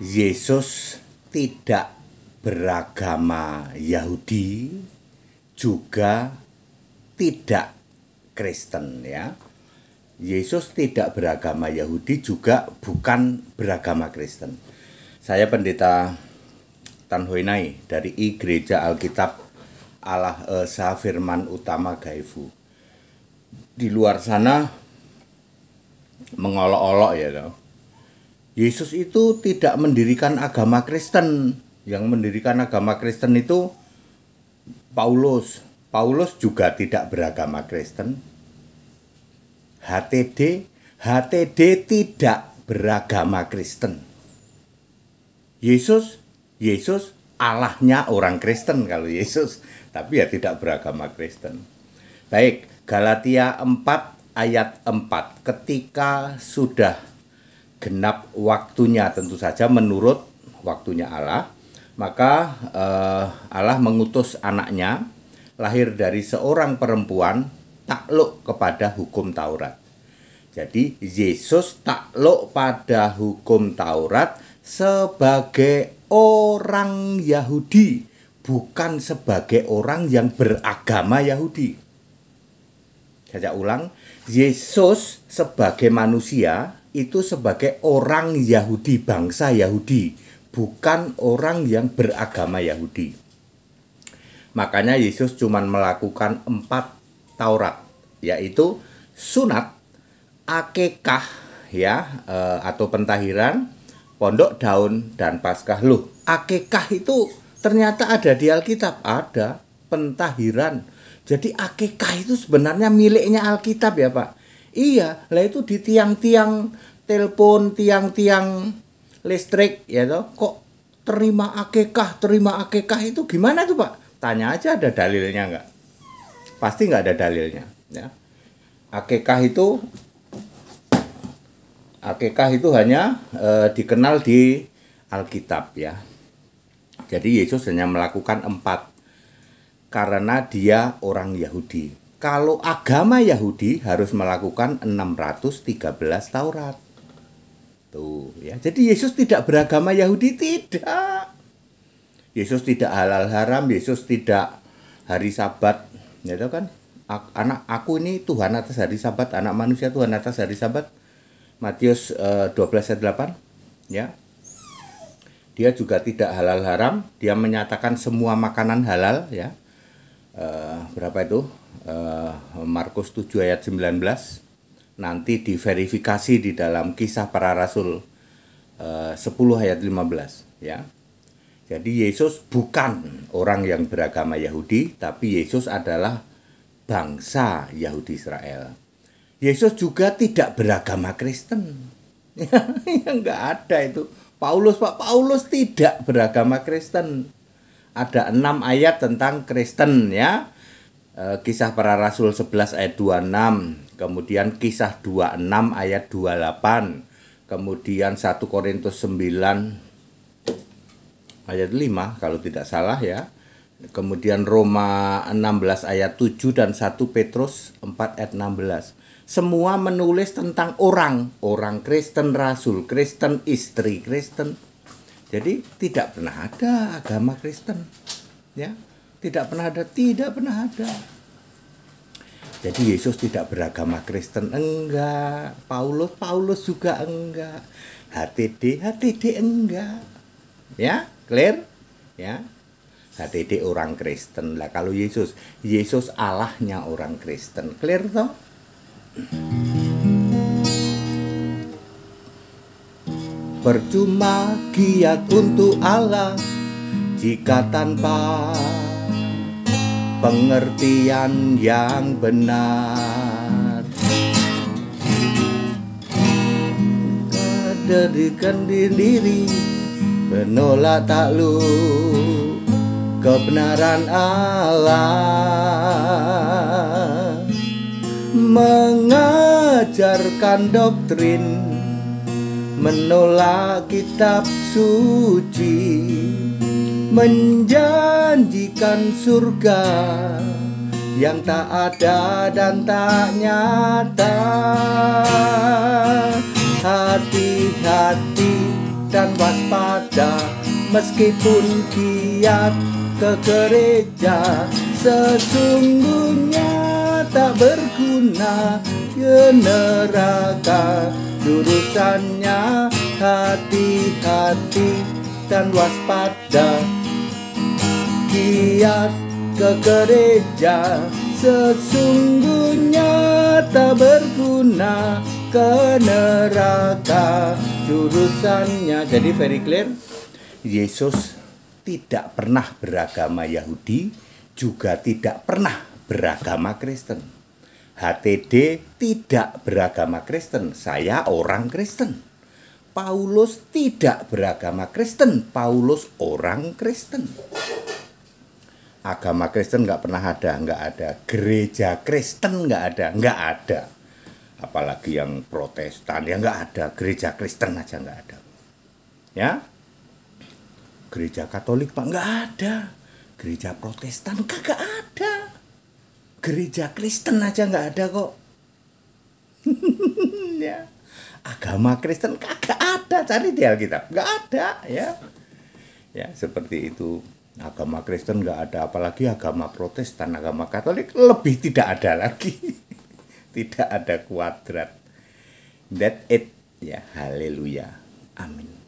Yesus tidak beragama Yahudi, juga tidak Kristen ya. Yesus tidak beragama Yahudi, juga bukan beragama Kristen. Saya pendeta Tan Hoi Nai dari I Gereja Alkitab Allah Esa Firman Utama Gaifu. Di luar sana mengolok-olok ya toh. Yesus itu tidak mendirikan agama Kristen. Yang mendirikan agama Kristen itu Paulus. Paulus juga tidak beragama Kristen. HTD tidak beragama Kristen. Yesus Allahnya orang Kristen kalau Yesus, tapi ya tidak beragama Kristen. Baik, Galatia 4 ayat 4. Ketika sudah genap waktunya, tentu saja menurut waktunya Allah, maka Allah mengutus anaknya lahir dari seorang perempuan takluk kepada hukum Taurat. Jadi Yesus takluk pada hukum Taurat sebagai orang Yahudi, bukan sebagai orang yang beragama Yahudi. Saya ulang, Yesus sebagai manusia itu sebagai orang Yahudi, bangsa Yahudi, bukan orang yang beragama Yahudi. Makanya Yesus cuma melakukan 4 Taurat, yaitu sunat, akekah ya, atau pentahiran, pondok daun, dan Paskah. Loh, akekah itu ternyata ada di Alkitab, ada pentahiran. Jadi akekah itu sebenarnya miliknya Alkitab ya Pak. Iya, lah itu di tiang-tiang telepon, tiang-tiang listrik ya toh. Kok terima akekah itu gimana tuh Pak? Tanya aja ada dalilnya nggak? Pasti nggak ada dalilnya ya. Akekah itu hanya dikenal di Alkitab ya. Jadi Yesus hanya melakukan 4 karena dia orang Yahudi. Kalau agama Yahudi harus melakukan 613 Taurat. Tuh ya. Jadi Yesus tidak beragama Yahudi, tidak. Yesus tidak halal haram, Yesus tidak hari Sabat. Ya itu kan? Aku ini Tuhan atas hari Sabat, anak manusia Tuhan atas hari Sabat. Matius 12 ayat 8 ya. Dia juga tidak halal haram, dia menyatakan semua makanan halal ya. Berapa itu? Markus 7 ayat 19. Nanti diverifikasi di dalam Kisah Para Rasul 10 ayat 15 ya. Jadi Yesus bukan orang yang beragama Yahudi, tapi Yesus adalah bangsa Yahudi Israel. Yesus juga tidak beragama Kristen. Ya enggak ada itu. Paulus tidak beragama Kristen. Ada 6 ayat tentang Kristen ya. Kisah Para Rasul 11 ayat 26, kemudian Kisah 26 ayat 28, kemudian 1 Korintus 9 ayat 5 kalau tidak salah ya. Kemudian Roma 16 ayat 7 dan 1 Petrus 4 ayat 16. Semua menulis tentang orang Kristen, rasul Kristen, istri Kristen. Jadi tidak pernah ada agama Kristen. Ya, tidak pernah ada. Jadi Yesus tidak beragama Kristen, enggak. Paulus juga enggak. HTD enggak. Ya, clear? Ya. HTD orang Kristen lah. Kalau Yesus Allahnya orang Kristen. Clear toh? Percuma giat untuk Allah jika tanpa pengertian yang benar. Kedirikan diri menolak takluk kebenaran Allah, mengajarkan doktrin, menolak kitab suci, menjanjikan surga yang tak ada dan tak nyata. Hati-hati dan waspada waspada, meskipun giat ke gereja, sesungguhnya tak berguna, ke neraka jurusannya. Hati-hati dan waspada, giat ke gereja, sesungguhnya tak berguna, ke neraka jurusannya. Jadi very clear, Yesus tidak pernah beragama Yahudi, juga tidak pernah beragama Kristen. HTD tidak beragama Kristen, saya orang Kristen. Paulus tidak beragama Kristen, Paulus orang Kristen. Agama Kristen nggak pernah ada, nggak ada. Gereja Kristen nggak ada. Apalagi yang Protestan, ya nggak ada. Gereja Kristen aja nggak ada. Ya, gereja Katolik Pak nggak ada. Gereja Protestan kagak ada. Gereja Kristen aja nggak ada kok. Ya, agama Kristen kagak ada. Cari di Alkitab, nggak ada ya. Ya seperti itu. Agama Kristen nggak ada, apalagi agama Protestan, agama Katolik lebih tidak ada lagi. Tidak ada kuadrat. That it ya, haleluya, amin.